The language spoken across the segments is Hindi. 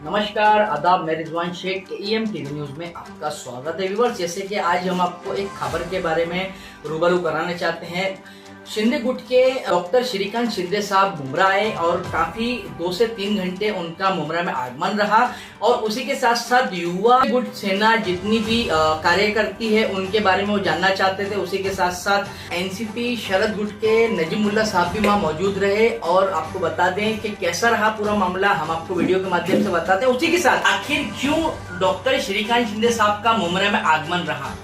नमस्कार, आदाब। मैं Rizwan Shaikh EM TV news में आपका स्वागत है। व्यूअर्स, जैसे कि आज हम आपको एक खबर के बारे में रूबरू कराना चाहते हैं। शिंदे गुट के डॉक्टर श्रीकांत शिंदे साहब मुमरा आए और काफ़ी 2 से 3 घंटे उनका मुमरा में आगमन रहा और उसी के साथ साथ युवा गुट सेना जितनी भी कार्य करती है उनके बारे में वो जानना चाहते थे। उसी के साथ साथ NCP शरद गुट के नजीमुल्ला साहब भी वहाँ मौजूद रहे और आपको बता दें कि कैसा रहा पूरा मामला, हम आपको वीडियो के माध्यम से बताते हैं। उसी के साथ आखिर क्यों डॉक्टर श्रीकांत शिंदे साहब का मुमरा में आगमन रहा,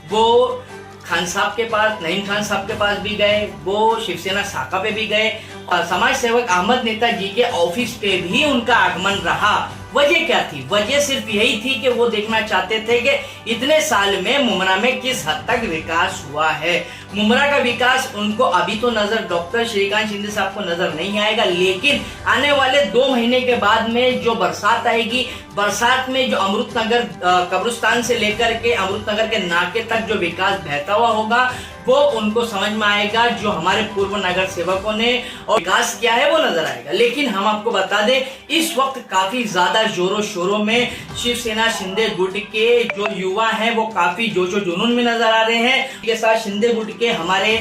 वो खान साहब के पास, नईम खान साहब के पास भी गए, वो शिवसेना शाखा पे भी गए और समाज सेवक अहमद नेताजी के ऑफिस पे भी उनका आगमन रहा। वजह क्या थी? वजह सिर्फ यही थी कि वो देखना चाहते थे कि इतने साल में मुमरा में किस हद तक विकास हुआ है। मुमरा का विकास उनको अभी तो नजर डॉक्टर श्रीकांत शिंदे साहब को नजर नहीं आएगा, लेकिन आने वाले 2 महीने के बाद में जो बरसात आएगी, बरसात में जो अमृतनगर कब्रिस्तान से लेकर के अमृतनगर के नाके तक जो विकास बहता हुआ होगा वो उनको समझ में आएगा। जो हमारे पूर्व नगर सेवकों ने और विकास किया है वो नजर आएगा। लेकिन हम आपको बता दें, इस वक्त काफी ज्यादा जोरों शोरों में शिवसेना शिंदे गुट के जो युवा हैं वो काफी जोशो जुनून में नजर आ रहे हैं। इसके साथ शिंदे गुट के हमारे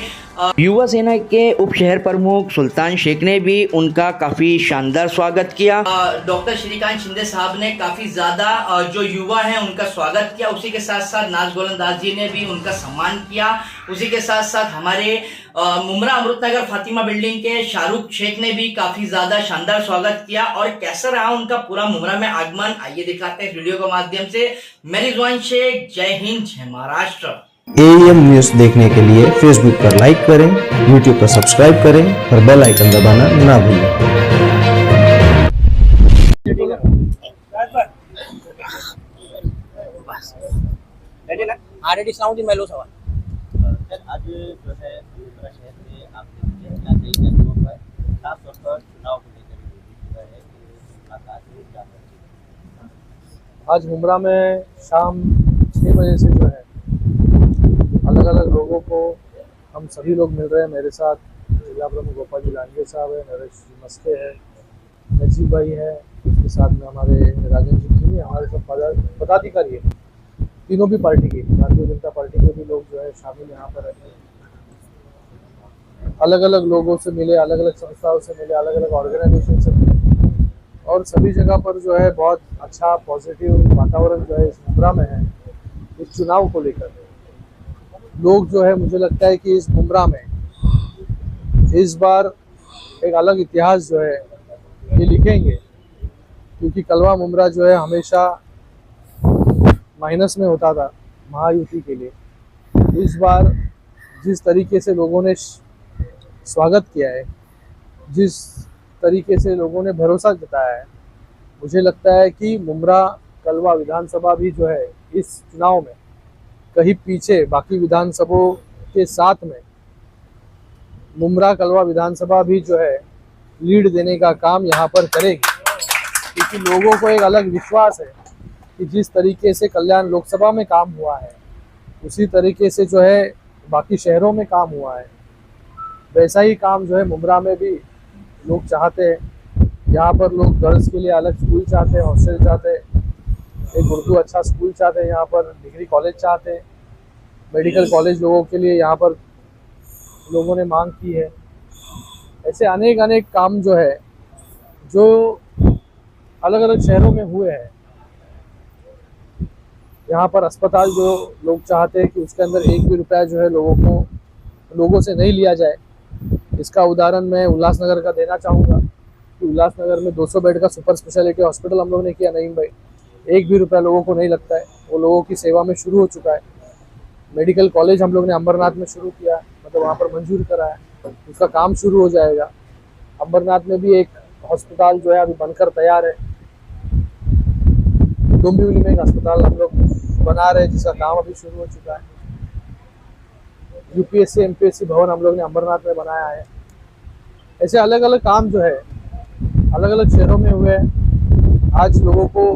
युवा सेना के उप शहर प्रमुख सुल्तान शेख ने भी उनका काफी शानदार स्वागत किया। डॉक्टर श्रीकांत शिंदे साहब ने काफी ज्यादा जो युवा हैं उनका स्वागत किया। उसी के साथ साथ नाज गोलंदाज जी ने भी उनका सम्मान किया। उसी के साथ साथ हमारे मुमरा अमृतनगर फातिमा बिल्डिंग के शाहरुख शेख ने भी काफी ज्यादा शानदार स्वागत किया। और कैसा रहा उनका पूरा मुमरा में आगमन, आइए दिखाते हैं वीडियो के माध्यम से। मैं रिजवान शेख, जय हिंद, जय महाराष्ट्र। AM न्यूज़ देखने के लिए फेसबुक पर लाइक करें, YouTube पर सब्सक्राइब करें और बेल आइकन दबाना ना भूलें। आज जो है बेगूसराय शहर में आप देखिए कई जगहों पर खास तौर पर चुनाव को लेकर जो है मुलाकात क्या है। आज मुमरा में शाम 6 बजे से जो है अलग अलग लोगों को हम सभी लोग मिल रहे हैं। मेरे साथ जिला प्रमुख गोपाल जी लांगे साहब है, नरेश जी मस्के है, नजीब भाई है, उसके साथ में हमारे राजन जी, हमारे सब पदाधिकारी है, तीनों भी पार्टी के, भारतीय जनता पार्टी के भी लोग जो है शामिल यहाँ पर रहते हैं। अलग अलग लोगों से मिले, अलग अलग संस्थाओं से मिले, अलग अलग ऑर्गेनाइजेशन से मिले और सभी जगह पर जो है बहुत अच्छा पॉजिटिव वातावरण जो है इस मुमरा में है। इस चुनाव को लेकर लोग जो है, मुझे लगता है कि इस मुमरा में इस बार एक अलग इतिहास जो है ये लिखेंगे, क्योंकि कलवा मुमरा जो है हमेशा माइनस में होता था महायुति के लिए। इस बार जिस तरीके से लोगों ने स्वागत किया है, जिस तरीके से लोगों ने भरोसा जताया है, मुझे लगता है कि मुमरा कलवा विधानसभा भी जो है इस चुनाव में कहीं पीछे बाकी विधानसभाओं के साथ में मुमरा कलवा विधानसभा भी जो है लीड देने का काम यहाँ पर करेगी, क्योंकि लोगों को एक अलग विश्वास है कि जिस तरीके से कल्याण लोकसभा में काम हुआ है उसी तरीके से जो है बाकी शहरों में काम हुआ है, वैसा ही काम जो है मुमरा में भी लोग चाहते हैं। यहाँ पर लोग गर्ल्स के लिए अलग स्कूल चाहते हैं, हॉस्टल चाहते हैं, एक उर्दू अच्छा स्कूल चाहते हैं, यहाँ पर डिग्री कॉलेज चाहते हैं, मेडिकल कॉलेज लोगों के लिए यहाँ पर लोगों ने मांग की है। ऐसे अनेक काम जो है जो अलग अलग शहरों में हुए हैं। यहाँ पर अस्पताल जो लोग चाहते हैं कि उसके अंदर एक भी रुपया जो है लोगों से नहीं लिया जाए, इसका उदाहरण मैं उल्लासनगर का देना चाहूँगा कि उल्लासनगर में 200 बेड का सुपर स्पेशलिटी हॉस्पिटल हम लोग ने किया। नईम भाई, एक भी रुपया लोगों को नहीं लगता है, वो लोगों की सेवा में शुरू हो चुका है। मेडिकल कॉलेज हम लोग ने अंबरनाथ में शुरू किया, मतलब वहाँ पर मंजूर करा है, उसका काम शुरू हो जाएगा। अंबरनाथ में भी एक अस्पताल जो है अभी बनकर तैयार है। डोंबिवली में एक अस्पताल हम लोग बना रहे हैं जिसका काम अभी शुरू हो चुका है। UPSC MPSC भवन हम लोग ने अंबरनाथ में बनाया है। ऐसे अलग अलग काम जो है अलग अलग शहरों में हुए हैं। आज लोगों को,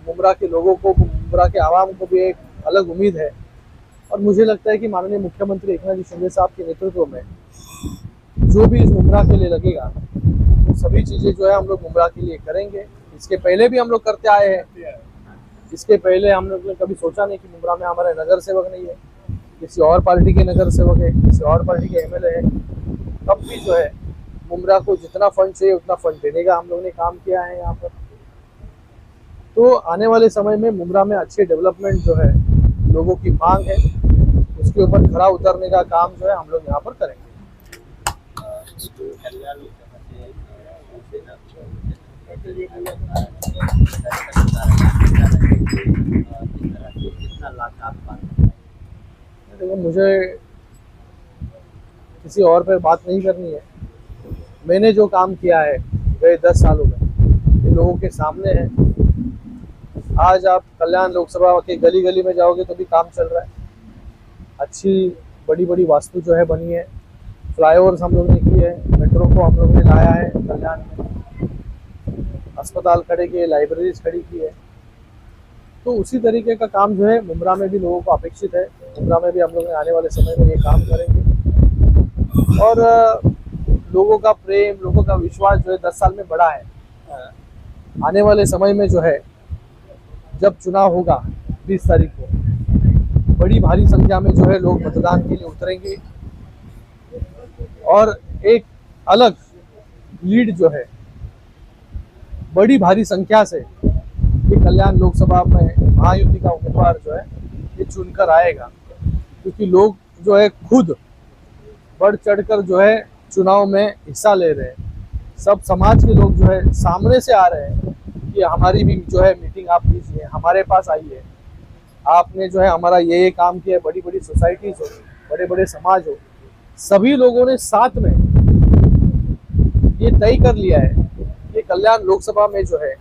मुमरा के लोगों को, मुमरा के आवाम को भी एक अलग उम्मीद है और मुझे लगता है कि माननीय मुख्यमंत्री एकनाथ जी शिंदे साहब के नेतृत्व में जो भी इस मुमरा के लिए लगेगा वो सभी चीज़ें जो है हम लोग मुमरा के लिए करेंगे। इसके पहले भी हम लोग करते आए हैं। इसके पहले हम लोग ने कभी सोचा नहीं कि मुमरा में हमारे नगर सेवक नहीं है, किसी और पार्टी के नगर सेवक है, किसी और पार्टी के एमएलए है, तब भी जो है मुमरा को जितना फंड चाहिए उतना फंड देने का हम लोग ने काम किया है यहाँ पर। तो आने वाले समय में मुमरा में अच्छे डेवलपमेंट जो है लोगों की मांग है, उसके ऊपर खरा उतरने का काम जो है हम लोग यहाँ पर करेंगे। देखो, मुझे किसी और पर बात नहीं करनी है। मैंने जो काम किया है गए 10 सालों में ये लोगों के सामने है। आज आप कल्याण लोकसभा के गली गली में जाओगे तो भी काम चल रहा है। अच्छी बड़ी बड़ी वास्तु जो है बनी है, फ्लाईओवर्स हम लोग ने किए हैं, मेट्रो को हम लोग ने लाया है कल्याण में, अस्पताल खड़े किए, लाइब्रेरीज खड़ी की है। तो उसी तरीके का काम जो है मुमरा में भी लोगों को अपेक्षित है। मुमरा में भी हम लोग आने वाले समय में ये काम करेंगे और लोगों का प्रेम, लोगों का विश्वास जो है 10 साल में बढ़ा है। आने वाले समय में जो है जब चुनाव होगा 20 तारीख को, बड़ी भारी संख्या में जो है लोग मतदान के लिए उतरेंगे और एक अलग लीड जो है बड़ी भारी संख्या से ये कल्याण लोकसभा में महायुति का उम्मीदवार जो है ये चुनकर आएगा। क्योंकि लोग जो है खुद बढ़ चढ़कर जो है चुनाव में हिस्सा ले रहे हैं। सब समाज के लोग जो है सामने से आ रहे हैं कि हमारी भी जो है मीटिंग आप लीजिए, हमारे पास आइए, आपने जो है हमारा ये काम किया। बड़ी बड़ी सोसाइटीज हो, बड़े बड़े समाज हो, सभी लोगों ने साथ में ये तय कर लिया है कि कल्याण लोकसभा में जो है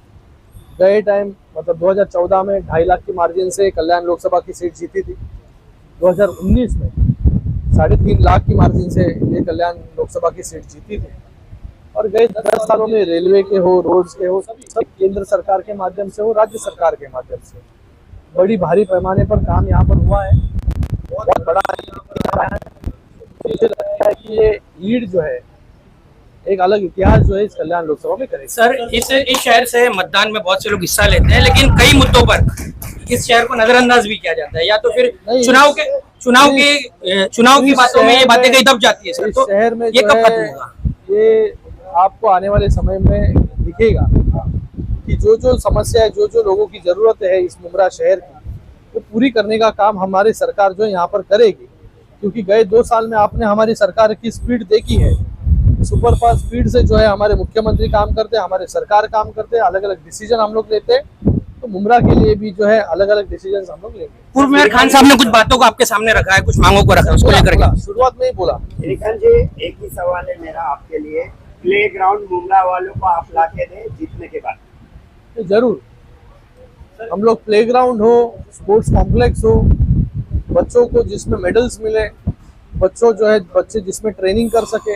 गए टाइम मतलब 2014 में 2.5 लाख की मार्जिन से कल्याण लोकसभा की सीट जीती थी। 2019 में 3.5 लाख की मार्जिन से ये कल्याण लोकसभा की सीट जीती थी। और गए 10 सालों में रेलवे के हो, रोड्स के हो, सब केंद्र सरकार के माध्यम से हो, राज्य सरकार के माध्यम से बड़ी भारी पैमाने पर काम यहाँ पर हुआ है। बहुत बड़ा मुझे लगता है कि ये लीड जो है एक अलग इतिहास जो है इस कल्याण लोकसभा में करेगी। सर, इस शहर से मतदान में बहुत से लोग हिस्सा लेते हैं, लेकिन कई मुद्दों पर इस शहर को नजरअंदाज भी किया जाता है, या तो फिर चुनाव की बातों में ये बातें कहीं दब जाती है। सर, तो शहर में ये कब खत्म होगा? ये आपको आने वाले समय में दिखेगा कि जो समस्या है, जो लोगों की जरूरत है इस मुमरा शहर की, वो पूरी करने का काम हमारी सरकार जो है यहाँ पर करेगी। क्योंकि गए 2 साल में आपने हमारी सरकार की स्पीड देखी है। सुपर फास्ट स्पीड से जो है हमारे मुख्यमंत्री काम करते हैं, हमारे सरकार काम करते हैं, अलग अलग डिसीजन हम लोग लेते हैं। तो मुमरा के लिए भी जो है अलग अलग डिसीजन हम लोग लेंगे। पूर्व मेयर खान साहब ने कुछ बातों को आपके सामने रखा है, कुछ मांगों को रखा है, उसको लेकर के शुरुआत में ही बोला। श्रीकांत जी, एक ही सवाल है मेरा आपके लिए। प्ले ग्राउंड मुमरा वालों को आप ला के दें जीतने के बाद। जरूर, हम लोग प्ले ग्राउंड हो, स्पोर्ट्स कॉम्प्लेक्स हो, बच्चों को जिसमें मेडल्स मिले, बच्चे जिसमें ट्रेनिंग कर सके,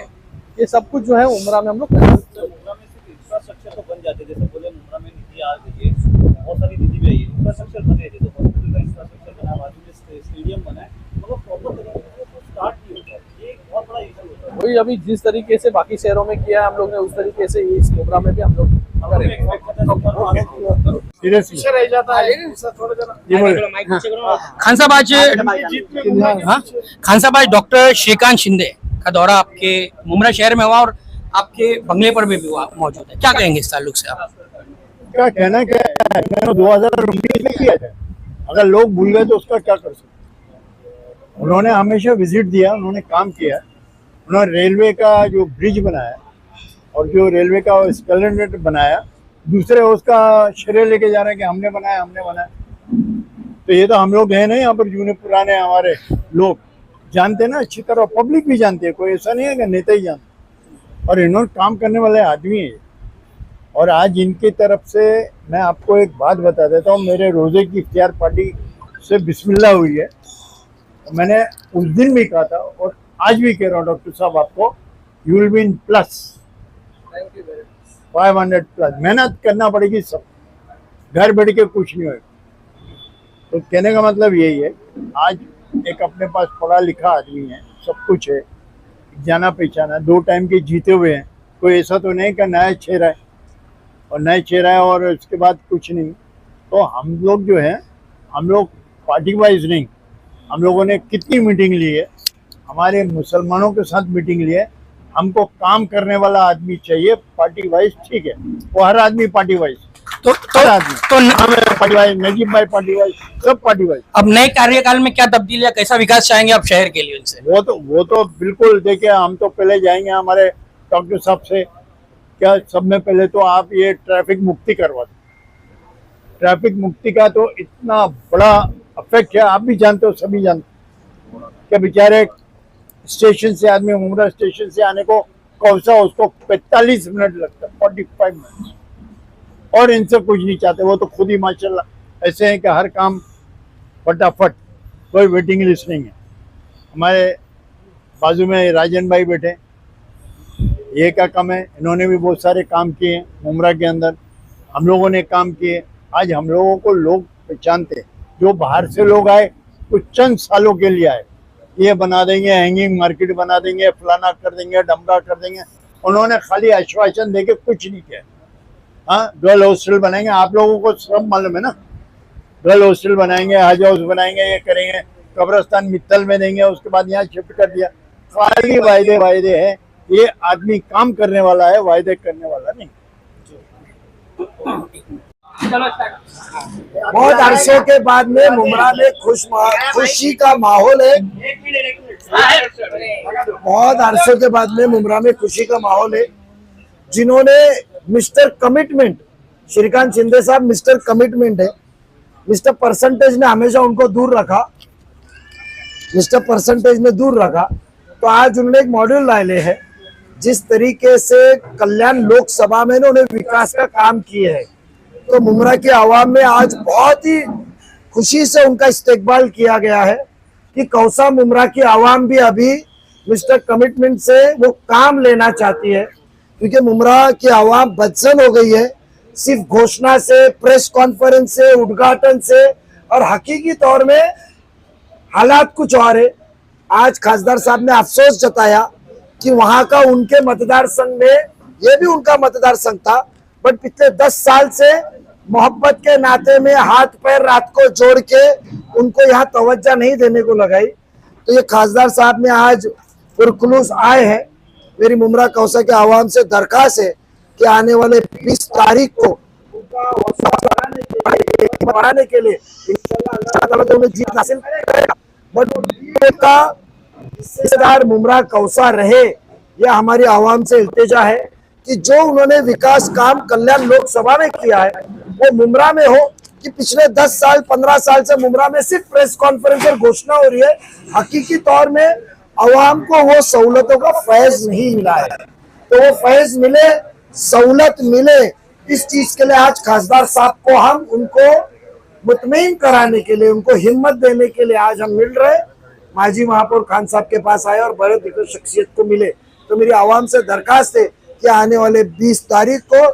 ये सब कुछ जो है उमरा में हम लोग करेंगे। मुमरा में सिर्फ इंफ्रास्ट्रक्चर तो बन जाते, जैसे बोले मुमरा में निधि आ गई है, बहुत सारी निधि भी आई है, इंफ्रास्ट्रक्चर बने थे, तो हॉस्पिटल का इंफ्रास्ट्रक्चर बना, बाजू में स्टेडियम बना है, मगर प्रॉपर तरीके से स्टार्ट नहीं होता है। ये एक बहुत बड़ा इशू होता है। वही अभी जिस तरीके से बाकी शहरों में किया है हम लोग ने, उस तरीके से इस मुमरा में भी हम लोग करेंगे। खान साहब, आज डॉक्टर श्रीकांत शिंदे का दौरा आपके मुमरा शहर में हुआ और आपके बंगले पर भी हुआ मौजूद है, क्या कहेंगे इस ताल्लुक से आप? क्या कहना, क्या है, 2019 में किया था। अगर लोग भूल गए तो उसका क्या कर सकते। उन्होंने हमेशा विजिट दिया, उन्होंने काम किया, उन्होंने रेलवे का जो ब्रिज बनाया और जो रेलवे का स्केलेटर बनाया, दूसरे उसका श्रेय लेके जा रहे हैं कि हमने बनाया। तो ये तो हम लोग हैं ना यहाँ पर, जूने पुराने हमारे लोग जानते ना अच्छी तरह, पब्लिक भी जानती है, कोई ऐसा नहीं है कि नेता ही जानते। और इन्होंने काम करने वाले आदमी है। और आज इनकी तरफ से मैं आपको एक बात बता देता हूँ, मेरे रोजे की इफ्तियार पार्टी से बिस्मिल्लाह हुई है। मैंने उस दिन भी कहा था और आज भी कह रहा हूँ डॉक्टर साहब आपको, you will be in plus 500 plus. मेहनत करना पड़ेगी, सब घर बैठ के कुछ नहीं होगा। तो कहने का मतलब यही है, आज एक अपने पास पढ़ा लिखा आदमी है, सब कुछ है, जाना पहचाना, 2 टाइम के जीते हुए हैं, कोई ऐसा तो नहीं कि नया चेहरा है। और नए चेहरा है और उसके बाद कुछ नहीं। तो हम लोग जो है, हम लोग पार्टी वाइज नहीं, हम लोगों ने कितनी मीटिंग ली है, हमारे मुसलमानों के साथ मीटिंग ली है। हमको काम करने वाला आदमी चाहिए, पार्टी वाइज ठीक है, वो हर आदमी पार्टी वाइज, हर आदमी तो पार्टी वाइज, नजीब भाई पार्टी वाइज, सब पार्टी वाइज। अब नए कार्यकाल में क्या तब्दीलियां, कैसा विकास चाहेंगे आप शहर के लिए उनसे? वो तो बिल्कुल, देखिए हम तो पहले जाएंगे हमारे डॉक्टर साहब से, क्या सब में पहले तो आप ये ट्रैफिक मुक्ति करवा दो। ट्रैफिक मुक्ति का तो इतना बड़ा इफेक्ट है, आप भी जानते हो, सभी जानते हो, कि बेचारे स्टेशन से आदमी मुमरा स्टेशन से आने को कौसा उसको 45 मिनट लगता है, 45 मिनट, और इनसे कुछ नहीं चाहते। वो तो खुद ही माशाल्लाह ऐसे हैं कि हर काम फटाफट, कोई वेटिंग लिस्ट नहीं है। हमारे बाजू में राजन भाई बैठे, ये क्या कम है, इन्होंने भी बहुत सारे काम किए मुमरा के अंदर, हम लोगों ने काम किए। आज हम लोगों को लोग पहचानते हैं, जो बाहर से लोग आए कुछ चंद सालों के लिए आए, ये बना देंगे, हैंगिंग मार्केट बना देंगे, फलाना कर देंगे, डमरा कर देंगे। उन्होंने खाली आश्वासन देके कुछ नहीं किया। हाँ, गर्ल हॉस्टल बनाएंगे, आप लोगों को सब मालूम है ना, गर्ल हॉस्टल बनाएंगे, हज हाउस बनाएंगे, ये करेंगे, कब्रस्तान मित्तल में देंगे, उसके बाद यहाँ शिफ्ट कर दिया। खाली वायदे है। ये आदमी काम करने वाला है, वायदे करने वाला नहीं। बहुत अरसों के बाद में मुमरा में खुशी का माहौल है। बहुत अरसों के बाद में मुमरा में खुशी का माहौल है। जिन्होंने मिस्टर कमिटमेंट, श्रीकांत शिंदे साहब मिस्टर कमिटमेंट है, मिस्टर परसेंटेज ने हमेशा उनको दूर रखा, मिस्टर परसेंटेज ने दूर रखा। तो आज उन्होंने एक मॉड्यूल लाए है, जिस तरीके से कल्याण लोकसभा में उन्होंने विकास का काम किए है, तो मुमरा की आवाम में आज बहुत ही खुशी से उनका इस्तेकबाल किया गया है कि कौसा मुमरा की आवाम भी अभी मिस्टर कमिटमेंट से वो काम लेना चाहती है, क्योंकि मुमरा की आवाम बदसन हो गई है सिर्फ घोषणा से, प्रेस कॉन्फ्रेंस से, उद्घाटन से, और हकीकी तौर में हालात कुछ और है। आज खासदार साहब ने अफसोस जताया कि वहां का उनके मतदार संघ में, ये भी उनका मतदार संघ था, बट पिछले 10 साल से मोहब्बत के नाते में हाथ पैर रात को जोड़ के उनको यहाँ तवज्जो नहीं देने को लगाई। तो ये खासदार साहब ने आज पुरखुलूस आए हैं। मेरी मुमरा कौसा के आवाम से दरखास्त है कि आने वाले 20 तारीख को बढ़ाने के लिए इंशाअल्लाह उन्हें जीत हासिल करेगा। बट उनका हिस्सेदार मुमरा कौसा रहे, यह हमारी आवाम से इल्तिजा है कि जो उन्होंने विकास काम कल्याण लोकसभा में किया है वो मुमरा में हो। कि पिछले 10 साल 15 साल से मुमरा में सिर्फ प्रेस कॉन्फ्रेंस और घोषणा हो रही है, हकीकी तौर में अवाम को वो सहूलतों का फैज नहीं मिला है। तो वो फैज मिले, सहूलत मिले, इस चीज के लिए आज खासदार साहब को हम उनको मुतमईन कराने के लिए, उनको हिम्मत देने के लिए आज हम मिल रहे। माजी महापौर खान साहब के पास आए और बड़े दिग्गज शख्सियत को मिले। तो मेरी आवाम से दरखास्त है कि आने वाले 20 तारीख को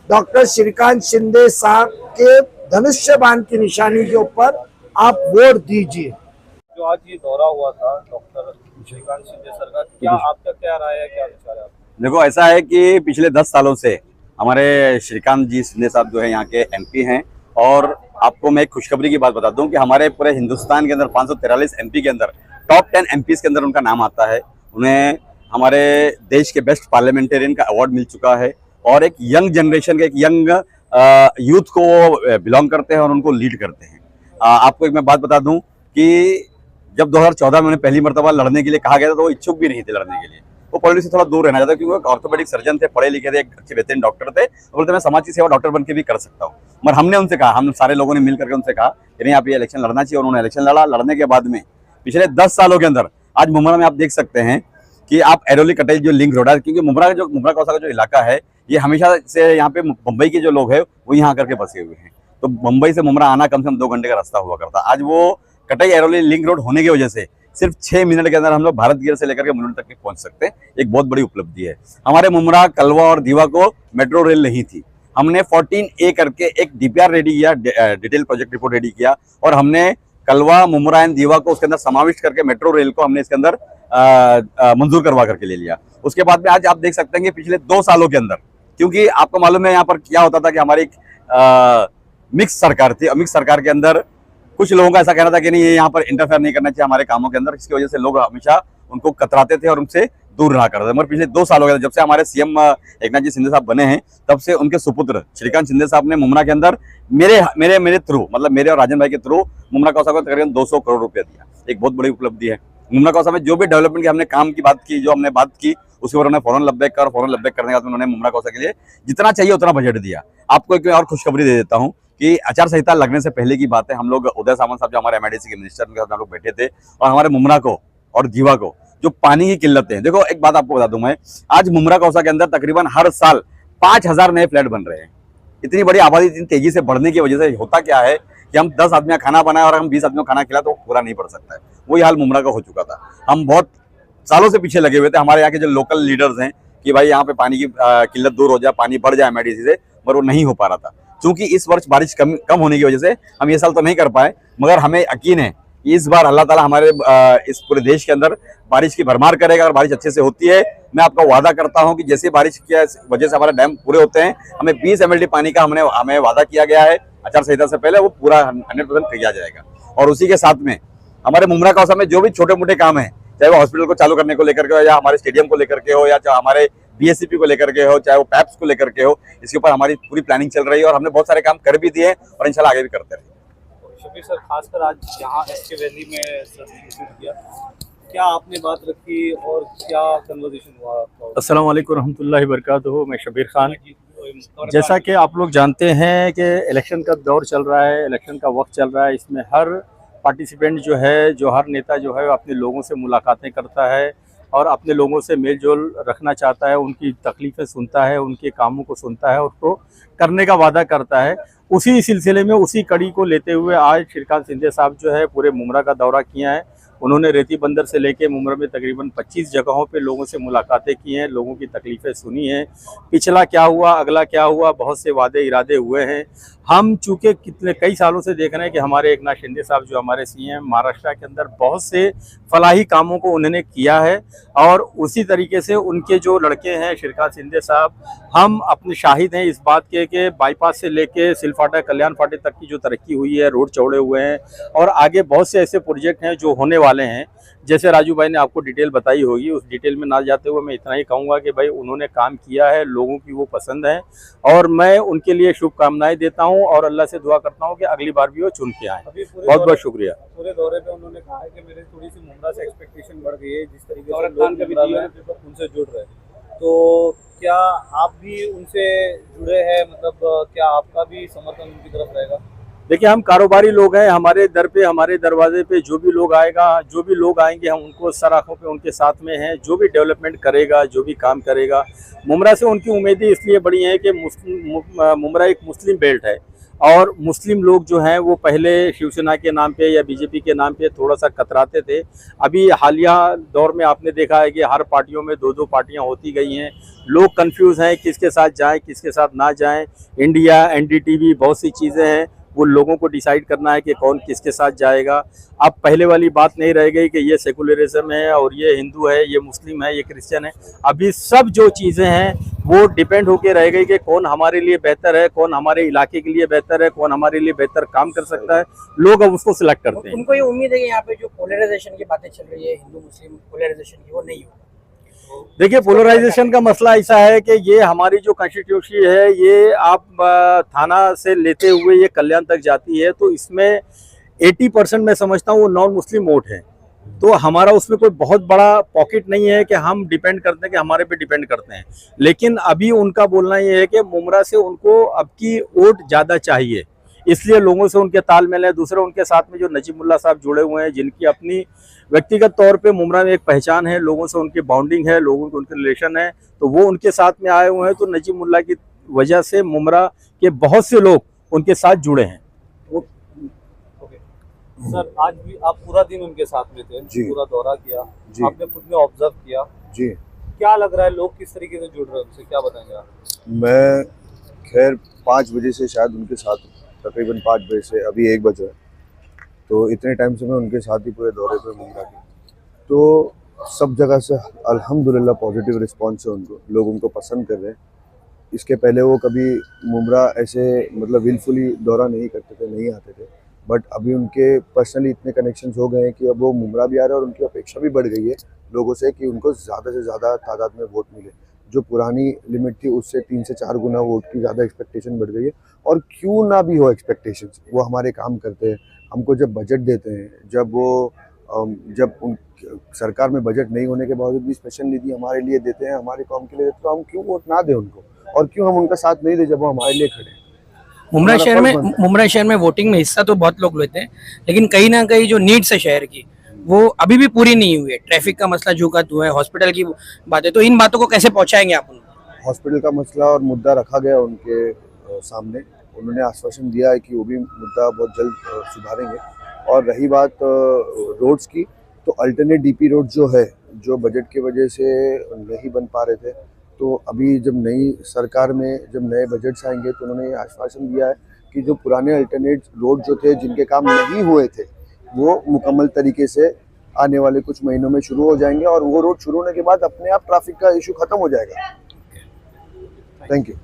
डॉक्टर श्रीकांत शिंदे साहब के धनुष्य बाण की निशानी के ऊपर आप वोट दीजिए। जो आज ये दौरा हुआ था डॉक्टर श्रीकांत शिंदे सर का, क्या आपका क्या राय है, क्या विचार है आपका? देखो, ऐसा है कि पिछले 10 सालों से हमारे श्रीकांत जी शिंदे साहब जो है यहाँ के एमपी हैं। और आपको मैं एक खुशखबरी की बात बता दूं कि हमारे पूरे हिंदुस्तान के अंदर 543 एमपी के अंदर टॉप 10 एमपीज के अंदर उनका नाम आता है। उन्हें हमारे देश के बेस्ट पार्लियामेंटेरियन का अवार्ड मिल चुका है और एक यंग जनरेशन के, एक यंग यूथ को वो बिलोंग करते हैं और उनको लीड करते हैं। आपको एक मैं बात बता दूं कि जब 2014 में उन्हें पहली मरतबा लड़ने के लिए कहा गया था तो वो इच्छुक भी नहीं थे लड़ने के लिए। वो पॉलिटिक्स से थोड़ा दूर रहना चाहता, क्योंकि वो ऑर्थोपेडिक सर्जन थे, पढ़े लिखे थे, एक अच्छे बेहतरीन डॉक्टर थे। बोलते मैं समाज की सेवा डॉक्टर बन के भी कर सकता हूँ। मगर हमने उनसे कहा, हम सारे लोगों ने मिल करके उनसे कहा कि नहीं, आप ये इलेक्शन लड़ना चाहिए। और उन्होंने इलेक्शन लड़ा। लड़ने के बाद में पिछले 10 सालों के अंदर आज मुमरा में आप देख सकते हैं कि आप एरोली कटेल जो लिंक रोड है, क्योंकि मुमरा कौसा का जो इलाका है ये हमेशा से यहाँ पे मुंबई के जो लोग हैं वो यहाँ करके बसे हुए हैं। तो मुंबई से मुमरा आना कम से कम 2 घंटे का रास्ता हुआ करता। आज वो कटाई एरोली लिंक रोड होने की वजह से सिर्फ 6 मिनट के अंदर हम लोग भारत गिर से लेकर के मुलुंड तक पहुंच सकते हैं। एक बहुत बड़ी उपलब्धि है। हमारे मुमरा, कलवा और दीवा को मेट्रो रेल नहीं थी। हमने 14A करके एक DPR रेडी किया, डिटेल प्रोजेक्ट रिपोर्ट रेडी किया, और हमने कलवा, मुमरा एंड दीवा को उसके अंदर समाविष्ट करके मेट्रो रेल को हमने इसके अंदर मंजूर करवा करके ले लिया। उसके बाद में आज आप देख सकते हैं कि पिछले 2 सालों के अंदर क्योंकि आपको मालूम है यहाँ पर क्या होता था कि हमारी एक मिक्स सरकार थी। मिक्स सरकार के अंदर कुछ लोगों का ऐसा कहना था कि नहीं, ये यहाँ पर इंटरफेयर नहीं करना चाहिए हमारे कामों के अंदर, इसकी वजह से लोग हमेशा उनको कतराते थे और उनसे दूर रहा करते थे। मगर पिछले 2 साल हो गए जब से हमारे सीएम एकनाथ जी शिंदे साहब बने हैं, तब से उनके सुपुत्र श्रीकांत शिंदे साहब ने मुमरा के अंदर मेरे थ्रू, मतलब मेरे और राजन भाई के थ्रू मुमरा कौसा को तकरीबन 200 करोड़ रुपया दिया। एक बहुत बड़ी उपलब्धि है। मुमरा कौसा में जो भी डेवलपमेंट की हमने काम की बात की, जो हमने बात की, उसके ऊपर उन्होंने फौरन लब्बैक करने के बाद उन्होंने मुमरा कौसा के लिए जितना चाहिए उतना बजट दिया। आपको एक और खुशखबरी दे देता हूँ कि आचार संहिता लगने से पहले की बात है, हम लोग उदय सामंत साहब जो हमारे एमआईडीसी के मिनिस्टर, उनके साथ हम लोग बैठे थे और हमारे मुमरा को और जीवा को जो पानी की किल्लत है, देखो एक बात आपको बता दूं मैं, आज मुमरा कौसा के अंदर तकरीबन हर साल 5000 नए फ्लैट बन रहे हैं। इतनी बड़ी आबादी इतनी तेजी से बढ़ने की वजह से होता क्या है कि हम 10 आदमी खाना बनाए और हम 20 आदमियों को खाना खिलाए तो पूरा नहीं पड़ सकता है। वही हाल मुमरा का हो चुका था। हम बहुत सालों से पीछे लगे हुए थे, हमारे यहाँ के जो लोकल लीडर्स हैं कि भाई यहाँ पे पानी की किल्लत दूर हो जाए, पानी बढ़ जाए एमआईडीसी से, पर वो नहीं हो पा रहा था। क्योंकि इस वर्ष बारिश कम होने की वजह से हम ये साल तो नहीं कर पाए, मगर हमें यकीन है कि इस बार अल्लाह ताला हमारे इस पूरे देश के अंदर बारिश की भरमार करेगा। और बारिश अच्छे से होती है, मैं आपका वादा करता हूं कि जैसे बारिश की वजह से हमारे डैम पूरे होते हैं, हमें 20 MLD पानी का हमें वादा किया गया है आचार संहिता से पहले, वो पूरा 100% किया जाएगा। और उसी के साथ में हमारे मुमरा कौसा में जो भी छोटे मोटे काम है, चाहे वो हॉस्पिटल को चालू करने को लेकर के हो, या हमारे स्टेडियम को लेकर के हो, या चाहे हमारे BSCP को लेकर के हो, चाहे वो पैप्स को लेकर के हो, इसके ऊपर हमारी पूरी प्लानिंग चल रही है और हमने बहुत सारे काम कर भी दिए और इंशाल्लाह आगे भी करते रहेंगे। शबीर सर, खासकर आज यहाँ SK वैली में सर विजिट किया, क्या आपने बात रखी और क्या कन्वर्सेशन हुआ आपका? अस्सलाम वालेकुम रहमतुल्लाहि वबरकातुहू। मैं शबीर खान। जैसा कि आप लोग जानते हैं कि इलेक्शन का दौर चल रहा है, इलेक्शन का वक्त चल रहा है, इसमें हर पार्टिसिपेंट जो है, जो हर नेता जो है अपने लोगों से मुलाकातें करता है और अपने लोगों से मेल जोल रखना चाहता है, उनकी तकलीफ़ें सुनता है, उनके कामों को सुनता है, उसको करने का वादा करता है। उसी सिलसिले में, उसी कड़ी को लेते हुए आज श्रीकांत शिंदे साहब जो है पूरे मुमरा का दौरा किया है। उन्होंने रेती बंदर से लेके मुमरा में तकरीबन 25 जगहों पे लोगों से मुलाकातें की हैं, लोगों की तकलीफ़ें सुनी हैं, पिछला क्या हुआ, अगला क्या हुआ, बहुत से वादे इरादे हुए हैं। हम चूँकि कई सालों से देख रहे हैं कि हमारे एकनाथ शिंदे साहब जो हमारे CM महाराष्ट्र के अंदर बहुत से फलाही कामों को उन्होंने किया है और उसी तरीके से उनके जो लड़के हैं श्रीकांत शिंदे साहब, हम अपने शाहिद हैं इस बात के कि बाईपास से लेके सिलफाटा कल्याण फाटे तक की जो तरक्की हुई है, रोड चौड़े हुए हैं और आगे बहुत से ऐसे प्रोजेक्ट हैं जो होने वाले हैं। जैसे राजू भाई ने आपको डिटेल बताई होगी, उस डिटेल में ना जाते हुए मैं इतना ही कहूँगा कि भाई उन्होंने काम किया है, लोगों की वो पसंद है और मैं उनके लिए शुभकामनाएं देता हूं और अल्लाह से दुआ करता हूं कि अगली बार भी वो चुन के आए। बहुत बहुत शुक्रिया। पूरे दौरे पे उन्होंने कहा है कि मेरी थोड़ी सी मुमरा से एक्सपेक्टेशन बढ़ गई है, जिस तरीके से लोग उनसे जुड़ रहे हैं, तो क्या आप भी उनसे जुड़े हैं? मतलब क्या आपका भी समर्थन उनकी तरफ रहेगा? देखिए, हम कारोबारी लोग हैं, हमारे दर पे, हमारे दरवाजे पे जो भी लोग आएगा, जो भी लोग आएंगे, हम उनको सराखों पे उनके साथ में हैं। जो भी डेवलपमेंट करेगा, जो भी काम करेगा, मुमरा से उनकी उम्मीदें इसलिए बड़ी हैं कि मुमरा एक मुस्लिम बेल्ट है और मुस्लिम लोग जो हैं वो पहले शिवसेना के नाम पे या बीजेपी के नाम पे थोड़ा सा कतराते थे। अभी हालिया दौर में आपने देखा है कि हर पार्टियों में 2-2 पार्टियां होती गई हैं, लोग कंफ्यूज हैं किसके साथ जाएं, किसके साथ ना जाएं। इंडिया, NDTV, बहुत सी चीज़ें हैं, वो लोगों को डिसाइड करना है कि कौन किसके साथ जाएगा। अब पहले वाली बात नहीं रह गई कि ये सेकुलरिज्म है और ये हिंदू है, ये मुस्लिम है, ये क्रिश्चियन है। अभी सब जो चीज़ें हैं वो डिपेंड होके रह गई कि कौन हमारे लिए बेहतर है, कौन हमारे इलाके के लिए बेहतर है, कौन हमारे लिए बेहतर काम कर सकता है। लोग अब उसको सिलेक्ट करते हैं। उनको ये उम्मीद है कि यहाँ पे जो पोलराइजेशन की बातें चल रही है, हिंदू मुस्लिम पोलराइजेशन की, वो नहीं होगा। देखिए, पोलराइजेशन का मसला ऐसा है कि ये हमारी जो कॉन्स्टिट्यूशन है, ये आप थाना से लेते हुए ये कल्याण तक जाती है, तो इसमें 80% मैं समझता हूँ वो नॉन मुस्लिम वोट है। तो हमारा उसमें कोई बहुत बड़ा पॉकेट नहीं है कि हम डिपेंड करते हैं कि हमारे पे डिपेंड करते हैं। लेकिन अभी उनका बोलना ये है कि मुमरा से उनको अब की वोट ज़्यादा चाहिए, इसलिए लोगों से उनके तालमेल है। दूसरे उनके साथ में जो नजीमुल्लाह साहब जुड़े हुए हैं, जिनकी अपनी व्यक्तिगत तौर पे मुमरा में एक पहचान है, लोगों से उनकी बाउंडिंग है, लोगों के उनके रिलेशन है, तो वो उनके साथ में आए हुए हैं। तो नजीमुल्लाह की वजह से मुमरा के बहुत से लोग उनके साथ जुड़े हैं। सर, आज भी आप पूरा दिन उनके साथ में थे, पूरा दौरा किया, आपने खुद में ऑब्जर्व किया जी, क्या लग रहा है, लोग किस तरीके से जुड़ रहे हैं उनसे, क्या बताएंगे आप? मैं खैर 5 बजे से शायद उनके साथ, तकरीबन 5 बजे से अभी 1 बज रहा है, तो इतने टाइम से मैं उनके साथ ही पूरे दौरे पे मुमरा के, तो सब जगह से अल्हम्दुलिल्लाह पॉजिटिव रिस्पॉन्स है उनको, लोग उनको पसंद कर रहे हैं इसके पहले वो कभी मुमरा ऐसे मतलब विलफुली दौरा नहीं करते थे, नहीं आते थे, बट अभी उनके पर्सनली इतने कनेक्शंस हो गए हैं कि अब वो मुमरा भी आ रहे हैं और उनकी अपेक्षा भी बढ़ गई है लोगों से कि उनको ज़्यादा से ज़्यादा तादाद में वोट मिले। जो पुरानी लिमिट थी उससे 3 से 4 गुना वोट की ज़्यादा एक्सपेक्टेशन बढ़ गई है। और क्यों ना भी हो एक्सपेक्टेशंस, वो हमारे काम करते हैं, हमको जब बजट देते हैं, जब उन सरकार में बजट नहीं होने के बावजूद भी स्पेशल निधि हमारे लिए देते हैं, हमारे काम के लिए देते हैं, तो हम क्यों वोट ना दें उनको, और क्यों हम उनका साथ नहीं दें जब वो हमारे लिए खड़े हैं। मुमरा शहर में वोटिंग में हिस्सा तो बहुत लोग लेते हैं, लेकिन कहीं ना कहीं जो नीड्स है शहर की वो अभी भी पूरी नहीं हुई है। ट्रैफिक का मसला जो का हुआ है, हॉस्पिटल की बातें, तो इन बातों को कैसे पहुंचाएंगे आप उनको? हॉस्पिटल का मसला और मुद्दा रखा गया उनके सामने, उन्होंने आश्वासन दिया है कि वो भी मुद्दा बहुत जल्द सुधारेंगे। और रही बात रोड्स की, तो अल्टरनेट डीपी रोड जो है, जो बजट की वजह से नहीं बन पा रहे थे, तो अभी जब नई सरकार में जब नए बजट्स आएंगे तो उन्होंने ये आश्वासन दिया है कि जो पुराने अल्टरनेट रोड जो थे, जिनके काम नहीं हुए थे, वो मुकम्मल तरीके से आने वाले कुछ महीनों में शुरू हो जाएंगे, और वो रोड शुरू होने के बाद अपने आप ट्रैफिक का इशू खत्म हो जाएगा। Thank you.